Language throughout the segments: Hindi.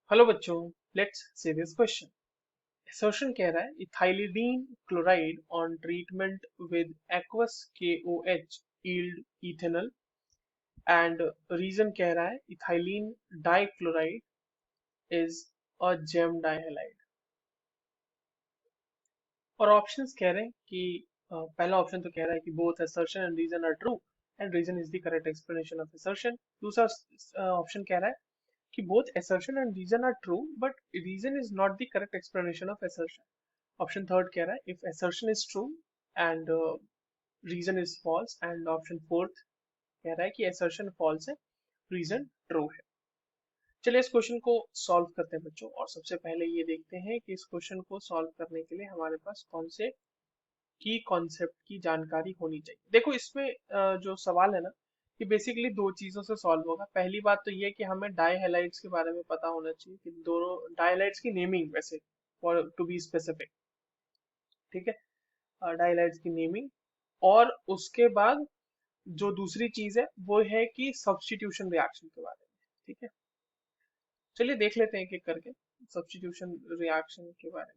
हेलो बच्चों, let's see this question. Assertion कह रहा है ethylidene chloride on treatment with aqueous KOH yield ethanol and reason कह रहा है ethylene dichloride is a gem dihalide. और ऑप्शंस कह रहे हैं कि पहला ऑप्शन तो कह रहा है कि both assertion and reason are true and reason is the correct explanation of assertion. दूसरा ऑप्शन कह रहा है कि both assertion and reason are true, but reason is not the correct explanation of assertion. Option third कह रहा है if assertion is true and reason is false, and option fourth कह रहा है कि assertion false है, reason true है। चलिए इस क्वेश्चन को सॉल्व करते हैं बच्चों, और सबसे पहले ये देखते हैं कि इस क्वेश्चन को सॉल्व करने के लिए हमारे पास कौन से की कॉन्सेप्ट की जानकारी होनी चाहिए। देखो इसमें जो सवाल है ना, ये बेसिकली दो चीजों से सॉल्व होगा। पहली बात तो ये कि हमें डाइहैलाइड्स के बारे में पता होना चाहिए कि दोनों डाइहैलाइड्स की नेमिंग, वैसे फॉर टू बी स्पेसिफिक, ठीक है, डाइहैलाइड्स की नेमिंग। और उसके बाद जो दूसरी चीज है वो है कि सब्स्टिट्यूशन रिएक्शन के बारे में। ठीक है, चलिए देख लेते हैं एक एक करके सब्स्टिट्यूशन रिएक्शन के बारे में,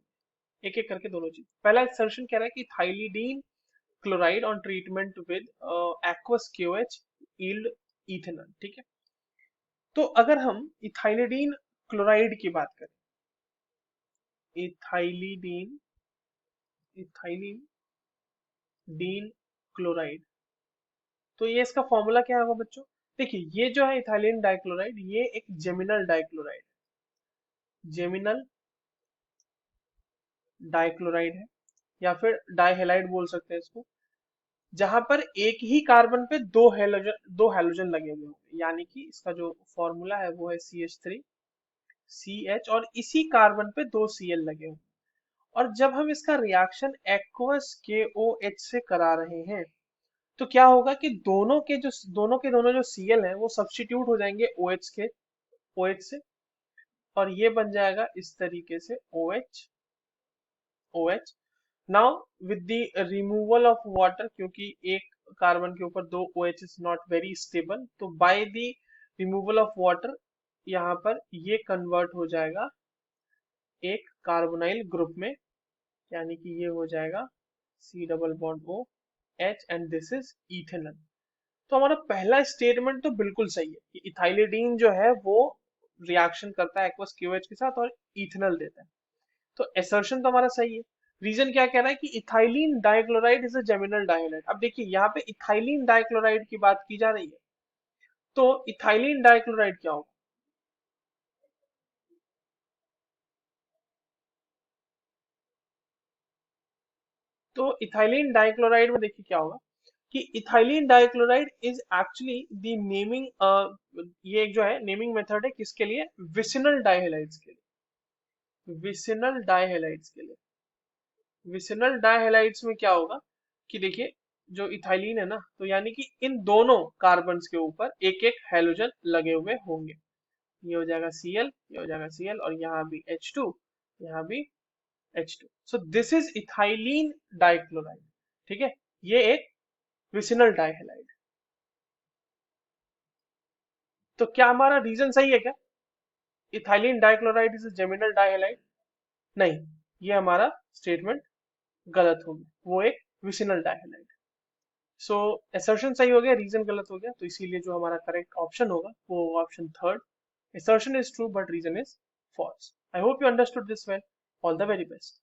एक एक करके दोनों चीज। पहला असर्शन कह रहा है कि ethylidene chloride on treatment with aqueous KOH yield ethanol। ठीक है, तो अगर हम इथाइलिडीन क्लोराइड की बात करें, इथाइलिडीन इथाइलिडीन क्लोराइड, तो ये इसका फॉर्मूला क्या होगा बच्चों? देखिए ये जो है इथाइलिन डाइक्लोराइड, ये एक जेमिनल डाइक्लोराइड, जेमिनल डाइक्लोराइड है, या फिर डाइहेलाइड बोल सकते हैं इसको, जहां पर एक ही कार्बन पे दो हैलोजन लगे हुए होंगे। यानी कि इसका जो फॉर्मूला है वो है CH3CH, और इसी कार्बन पे दो Cl लगे होंगे। और जब हम इसका रिएक्शन एक्वस KOH से करा रहे हैं, तो क्या होगा कि दोनों जो Cl हैं वो सब्स्टिट्यूट हो जाएंगे OH से, और ये बन जाएगा इस तरीके से OH। Now with the removal of water, क्योंकि एक कार्बन के ऊपर दो OH is not very stable, तो by the removal of water यहाँ पर ये कन्वर्ट हो जाएगा एक कार्बोनाइल ग्रुप में, यानी कि ये हो जाएगा C double bond O H, and this is ethanol. तो हमारा पहला स्टेटमेंट तो बिल्कुल सही है कि इथाइलिडीन जो है वो रिएक्शन करता है एक्वस KOH के साथ और इथेनॉल देता है। तो एसर्शन तो हमारा सही है। रीजन क्या कह रहा है कि ethylene dichloride is a geminal dihalide. अब देखिए यहाँ पे इथाइलिन डाइक्लोराइड की बात की जा रही है, तो इथाइलिन डाइक्लोराइड क्या होगा? तो इथाइलिन डाइक्लोराइड में देखिए क्या होगा कि ethylene dichloride is actually the naming, ये एक जो है नेमिंग मेथड है किसके लिए? विसिनल डाइहैलाइड्स के लिए, विसिनल डाइहैलाइड्स के लिए। विसिनल डाइहैलाइड्स में क्या होगा कि देखिए जो इथाइलिन है ना, तो यानी कि इन दोनों कार्बन्स के ऊपर एक एक हैलोजन लगे हुए होंगे। ये हो जाएगा Cl, ये हो जाएगा Cl, और यहाँ भी H2, यहाँ भी H2। So this is ethylene dichloride. ठीक है, ये एक विसिनल डाइहैलाइड। तो क्या हमारा रीजन सही है क्या? Ethylene dichloride is geminal dihalide? नहीं, ये हमारा स्टेटमेंट गलत हो गया, वो एक विसिनल डाइहैलाइड। सो असर्शन सही हो गया, रीजन गलत हो गया, तो इसीलिए जो हमारा करेक्ट ऑप्शन होगा वो option third, assertion is true but reason is false. I hope you understood this well. All the very best.